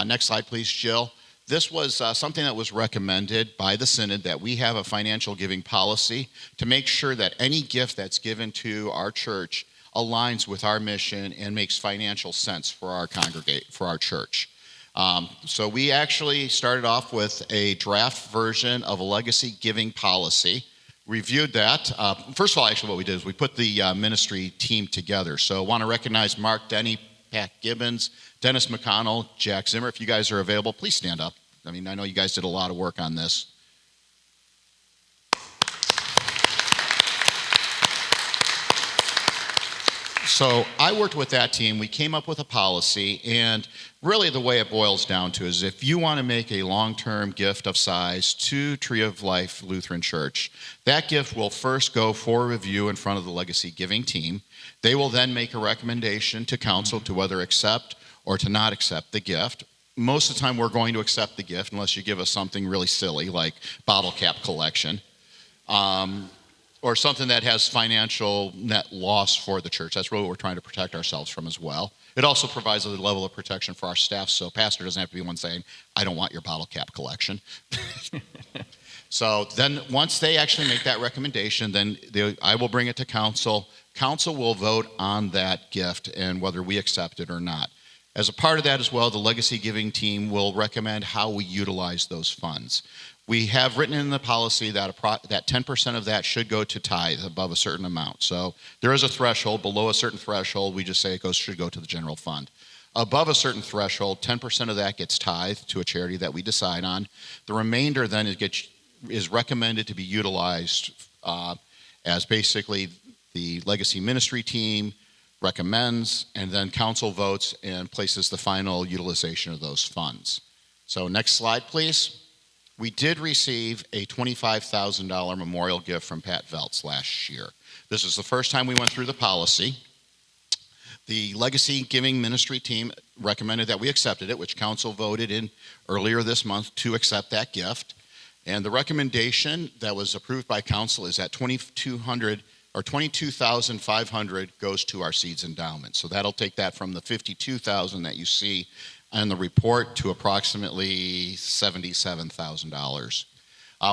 Next slide, please, Jill. This was something that was recommended by the Synod, that we have a financial giving policy to make sure that any gift that's given to our church aligns with our mission and makes financial sense for our church. So we actually started off with a draft version of a legacy giving policy, reviewed that. First of all, actually what we did is we put the ministry team together. So I want to recognize Mark Denny, Pat Gibbons, Dennis McConnell, Jack Zimmer. If you guys are available, please stand up. I mean, I know you guys did a lot of work on this. So I worked with that team. We came up with a policy, and really the way it boils down to is if you want to make a long-term gift of size to Tree of Life Lutheran Church, that gift will first go for review in front of the legacy giving team. They will then make a recommendation to council to whether accept or to not accept the gift. Most of the time we're going to accept the gift unless you give us something really silly like bottle cap collection. Or something that has financial net loss for the church. That's really what we're trying to protect ourselves from as well. It also provides a level of protection for our staff, so pastor doesn't have to be one saying, I don't want your bottle cap collection. So then once they actually make that recommendation, then I will bring it to council. Council will vote on that gift and whether we accept it or not. As a part of that as well, the legacy giving team will recommend how we utilize those funds. We have written in the policy that 10% of that should go to tithe above a certain amount. So there is a threshold. Below a certain threshold, we just say it should go to the general fund. Above a certain threshold, 10% of that gets tithed to a charity that we decide on. The remainder then is recommended to be utilized as basically the legacy ministry team recommends, and then council votes and places the final utilization of those funds. So next slide, please. We did receive a $25,000 memorial gift from Pat Veltz last year. This is the first time we went through the policy. The legacy giving ministry team recommended that we accepted it, which council voted in earlier this month to accept that gift. And the recommendation that was approved by council is that $22,500 goes to our seeds endowment. So that'll take that from the $52,000 that you see on the report to approximately $77,000.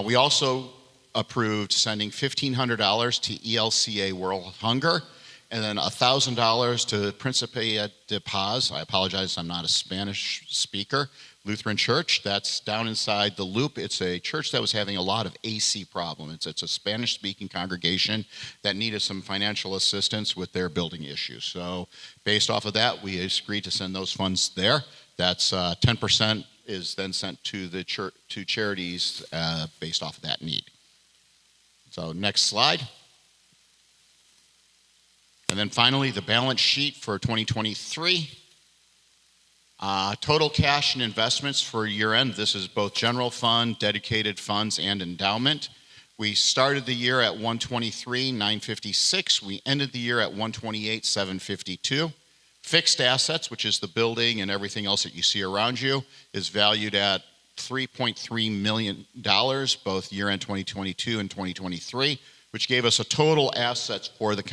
We also approved sending $1,500 to ELCA World Hunger, and then $1,000 to Principe de Paz. I apologize, I'm not a Spanish speaker. Lutheran Church, that's down inside the Loop. It's a church that was having a lot of AC problems. It's a Spanish-speaking congregation that needed some financial assistance with their building issues. So based off of that, we agreed to send those funds there. That's 10% is then sent to the to charities based off of that need. So next slide. And then finally, the balance sheet for 2023. Total cash and investments for year end. This is both general fund, dedicated funds, and endowment. We started the year at $123,956. We ended the year at $128,752. Fixed assets, which is the building and everything else that you see around you, is valued at $3.3 million, both year end 2022 and 2023, which gave us a total assets for the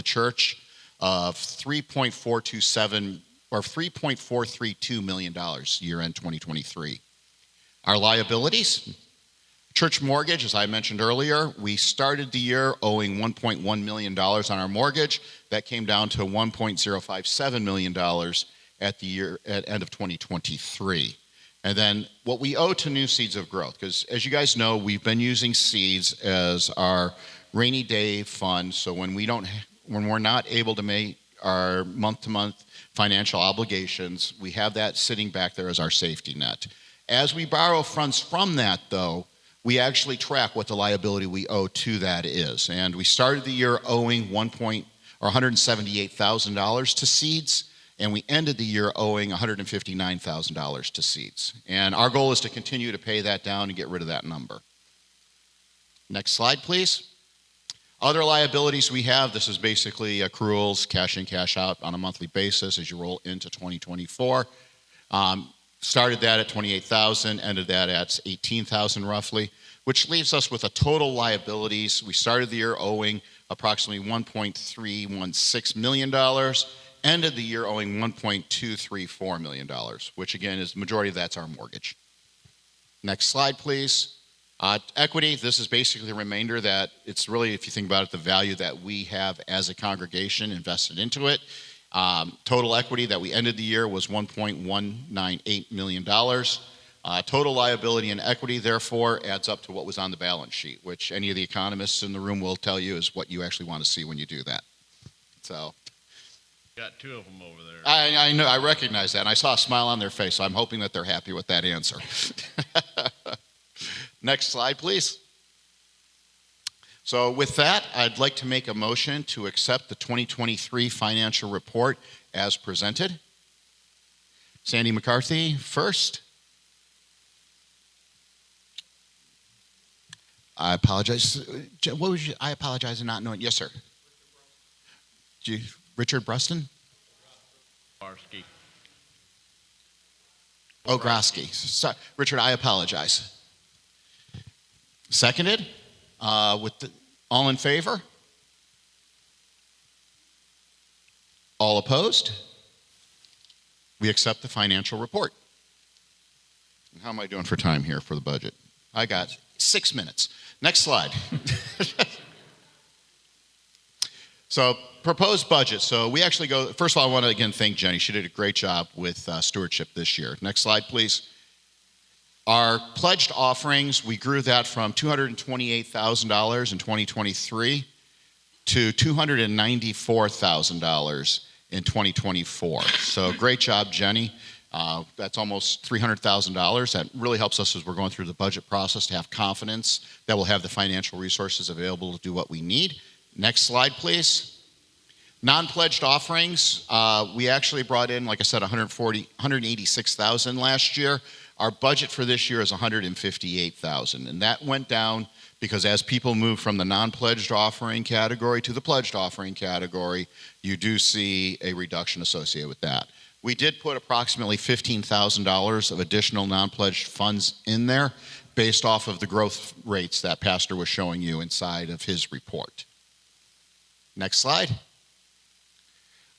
church of $3.432 million year end 2023. Our liabilities, church mortgage, as I mentioned earlier, we started the year owing $1.1 million on our mortgage. That came down to $1.057 million at end of 2023. And then what we owe to New Seeds of Growth, because as you guys know, we've been using seeds as our rainy day fund. So when we're not able to make our month-to-month financial obligations, we have that sitting back there as our safety net. As we borrow funds from that, though, we actually track what the liability we owe to that is. And we started the year owing $178,000 to seeds, and we ended the year owing $159,000 to seeds. And our goal is to continue to pay that down and get rid of that number. Next slide, please. Other liabilities we have, this is basically accruals, cash in, cash out on a monthly basis as you roll into 2024. Started that at $28,000, ended that at $18,000 roughly, which leaves us with a total liabilities. We started the year owing approximately $1.316 million, ended the year owing $1.234 million, which again is the majority of that's our mortgage. Next slide, please. Equity, this is basically the remainder that it's really, if you think about it, the value that we have as a congregation invested into it. Total equity that we ended the year was $1.198 million. Total liability and equity, therefore, adds up to what was on the balance sheet, which any of the economists in the room will tell you is what you actually want to see when you do that. So, got two of them over there. I know, I recognize that, and I saw a smile on their face, so I'm hoping that they're happy with that answer. Next slide, please. So with that, I'd like to make a motion to accept the 2023 financial report as presented. Sandy McCarthy first. I apologize. What was I apologize for not knowing. Yes, sir. Richard Bruston? Barsky. Oh, Grosky. Sorry. Richard, I apologize. Seconded. All in favor? All opposed? We accept the financial report. How am I doing for time here for the budget? I got 6 minutes. Next slide. So, proposed budget. So, we actually go, first of all, I want to again thank Jenny. She did a great job with stewardship this year. Next slide, please. Our pledged offerings, we grew that from $228,000 in 2023 to $294,000 in 2024. So great job, Jenny. That's almost $300,000. That really helps us as we're going through the budget process to have confidence that we'll have the financial resources available to do what we need. Next slide, please. Non-pledged offerings, we actually brought in, like I said, $186,000 last year. Our budget for this year is $158,000, and that went down because as people move from the non-pledged offering category to the pledged offering category, you do see a reduction associated with that. We did put approximately $15,000 of additional non-pledged funds in there based off of the growth rates that Pastor was showing you inside of his report. Next slide.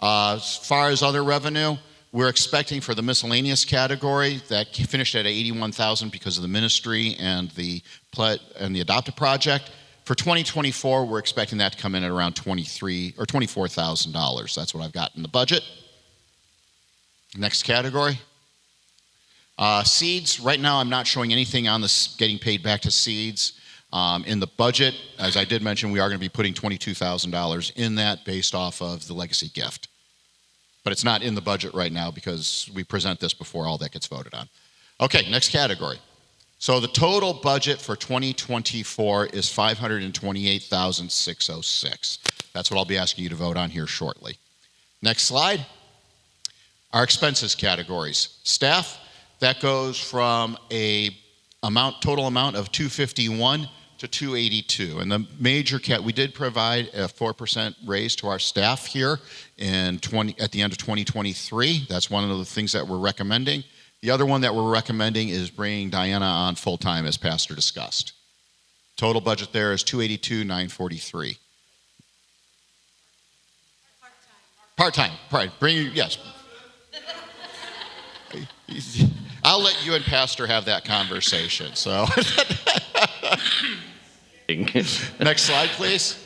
As far as other revenue, we're expecting for the miscellaneous category that finished at $81,000 because of the ministry and the adopted project. For 2024, we're expecting that to come in at around $23,000 or $24,000. That's what I've got in the budget. Next category. Seeds. Right now, I'm not showing anything on this getting paid back to seeds. In the budget, as I did mention, we are going to be putting $22,000 in that based off of the legacy gift. But it's not in the budget right now because we present this before all that gets voted on. Okay, next category. So the total budget for 2024 is $528,606. That's what I'll be asking you to vote on here shortly. Next slide. Our expenses categories. Staff, that goes from a total amount of $251 to $282. And the major we did provide a 4% raise to our staff here at the end of 2023. That's one of the things that we're recommending. The other one that we're recommending is bringing Diana on full-time, as Pastor discussed. Total budget there is $282,943. Part-time, right? Yes. I'll let you and Pastor have that conversation. So, next slide, please.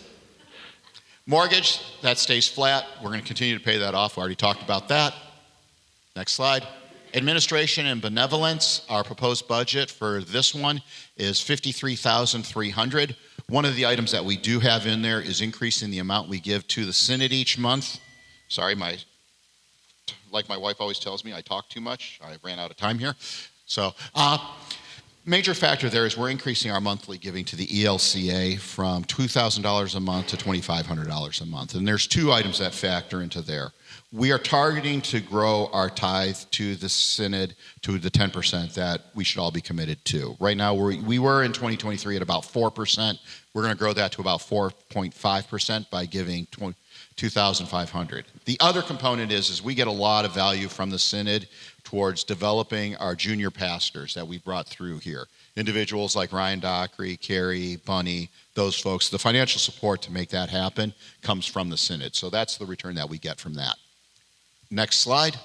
Mortgage, that stays flat. We're going to continue to pay that off. We already talked about that. Next slide. Administration and benevolence, our proposed budget for this one is $53,300. One of the items that we do have in there is increasing the amount we give to the synod each month. Sorry, like my wife always tells me, I talk too much. I ran out of time here. So, major factor there is we're increasing our monthly giving to the ELCA from $2,000 a month to $2,500 a month. And there's two items that factor into there. We are targeting to grow our tithe to the synod to the 10% that we should all be committed to. Right now, we were in 2023 at about 4%. We're going to grow that to about 4.5% by giving $2,500. The other component is we get a lot of value from the synod towards developing our junior pastors that we brought through here. Individuals like Ryan Dockery, Carrie, Bunny, those folks. The financial support to make that happen comes from the synod. So that's the return that we get from that. Next slide.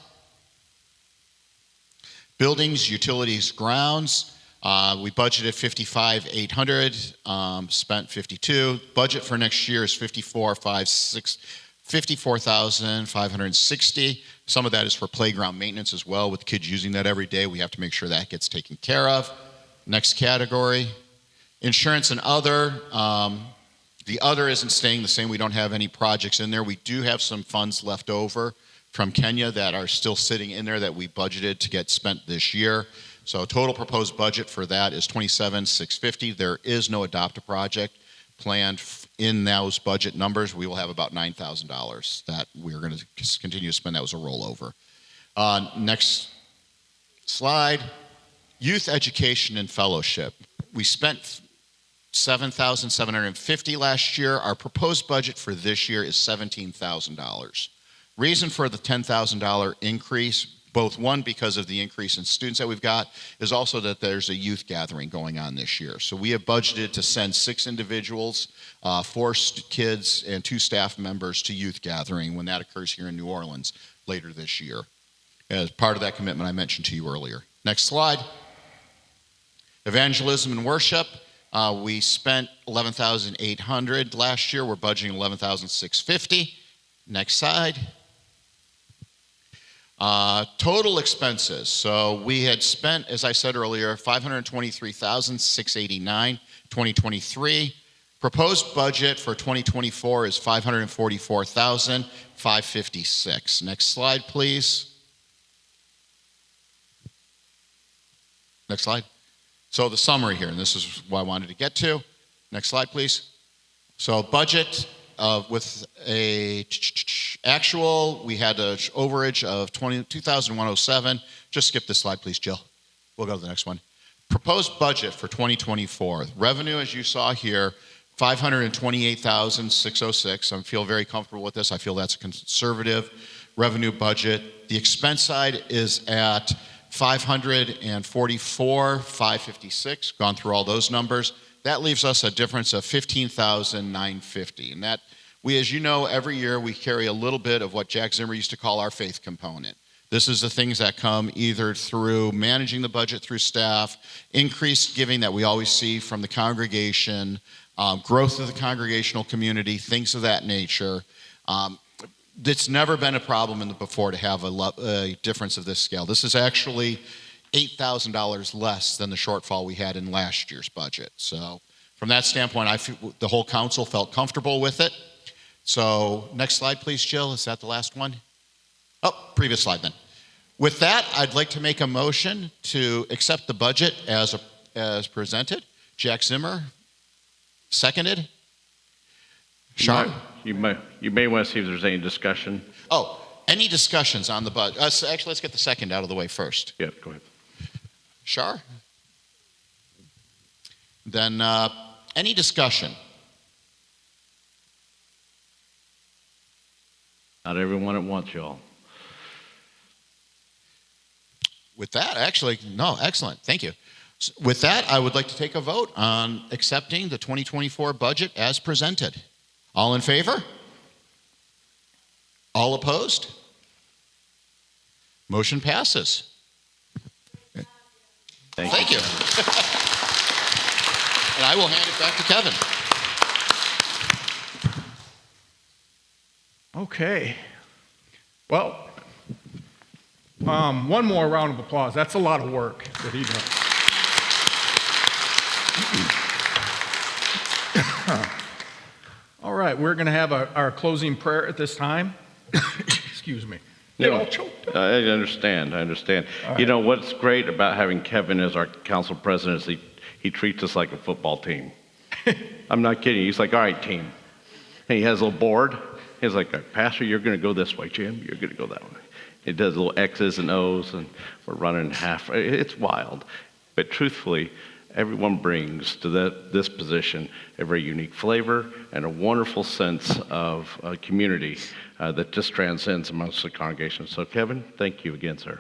Buildings, utilities, grounds. We budgeted $55,800, spent $52,000. Budget for next year is $54,560. Some of that is for playground maintenance as well. With kids using that every day, we have to make sure that gets taken care of. Next category, insurance and other. The other isn't staying the same. We don't have any projects in there. We do have some funds left over from Kenya that are still sitting in there that we budgeted to get spent this year. So total proposed budget for that is $27,650. There is no adopt a project planned in those budget numbers, we will have about $9,000 that we're going to continue to spend. That was a rollover. Next slide. Youth education and fellowship. We spent $7,750 last year. Our proposed budget for this year is $17,000. Reason for the $10,000 increase, both one, because of the increase in students that we've got, is also that there's a youth gathering going on this year. So we have budgeted to send 6 individuals, 4 kids, and 2 staff members to youth gathering when that occurs here in New Orleans later this year, as part of that commitment I mentioned to you earlier. Next slide. Evangelism and worship. We spent $11,800 last year. We're budgeting $11,650. Next slide. Total expenses. So we had spent, as I said earlier, $523,689 2023. Proposed budget for 2024 is $544,556. Next slide, please. Next slide. So the summary here, and this is what I wanted to get to. Next slide, please. So budget with a actual, we had an overage of $22,107. Just skip this slide, please, Jill. We'll go to the next one. Proposed budget for 2024. Revenue, as you saw here, $528,606. I feel very comfortable with this. I feel that's a conservative revenue budget. The expense side is at $544,556. Gone through all those numbers. That leaves us a difference of $15,950. And that, as you know, every year we carry a little bit of what Jack Zimmer used to call our faith component. This is the things that come either through managing the budget through staff, increased giving that we always see from the congregation, growth of the congregational community, things of that nature. It's never been a problem before to have a difference of this scale. This is actually $8,000 less than the shortfall we had in last year's budget. So from that standpoint, I feel the whole council felt comfortable with it. So next slide, please, Jill. Is that the last one? Oh, previous slide then. With that, I'd like to make a motion to accept the budget as presented. Jack Zimmer, seconded. Sean? You may want to see if there's any discussion. Oh, any discussions on the budget? Actually, let's get the second out of the way first. Yeah, go ahead. Shar? Then any discussion? Not everyone at once, y'all. With that, actually, no, excellent. Thank you. With that, I would like to take a vote on accepting the 2024 budget as presented. All in favor? All opposed? Motion passes. Thank you. And I will hand it back to Kevin. Okay. Well, one more round of applause. That's a lot of work that he does. All right, we're going to have our closing prayer at this time. Excuse me. Get all choked up. I understand. Right. You know, what's great about having Kevin as our council president is he treats us like a football team. I'm not kidding. He's like, all right, team. And he has a little board. He's like, Pastor, you're going to go this way. Jim, you're going to go that way. He does little X's and O's, and we're running half. It's wild. But truthfully, everyone brings to this position a very unique flavor and a wonderful sense of community that just transcends amongst the congregation. So, Kevin, thank you again, sir.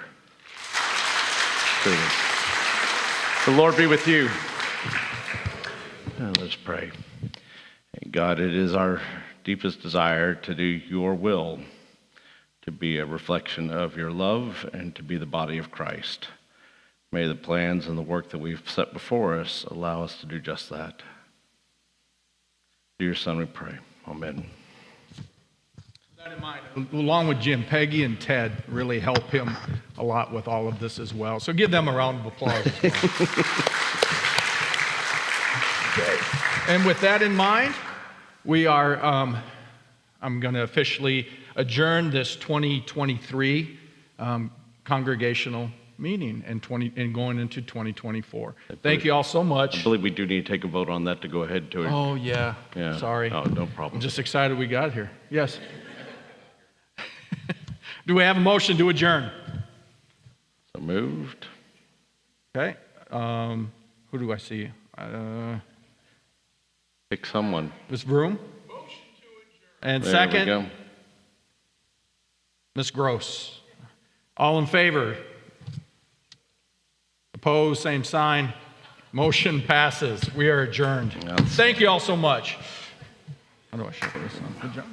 The Lord be with you. Let's pray. God, it is our deepest desire to do your will, to be a reflection of your love, and to be the body of Christ. May the plans and the work that we've set before us allow us to do just that. Through your Son we pray. Amen. With that in mind, along with Jim, Peggy and Ted really help him a lot with all of this as well. So give them a round of applause. Okay. And with that in mind, we are, I'm going to officially adjourn this 2023 Congregational meeting in going into 2024. Thank you all so much. I believe we do need to take a vote on that to go ahead to it. Oh, yeah. Yeah. Sorry. Oh, no I'm problem. just excited we got here. Yes. Do we have a motion to adjourn? So moved. Okay. Who do I see? Pick someone. Ms. Broom? And There second, we go. Ms. Gross. All in favor? Opposed, same sign. Motion passes. We are adjourned. Yes. Thank you all so much. How do I shut this on? Good job.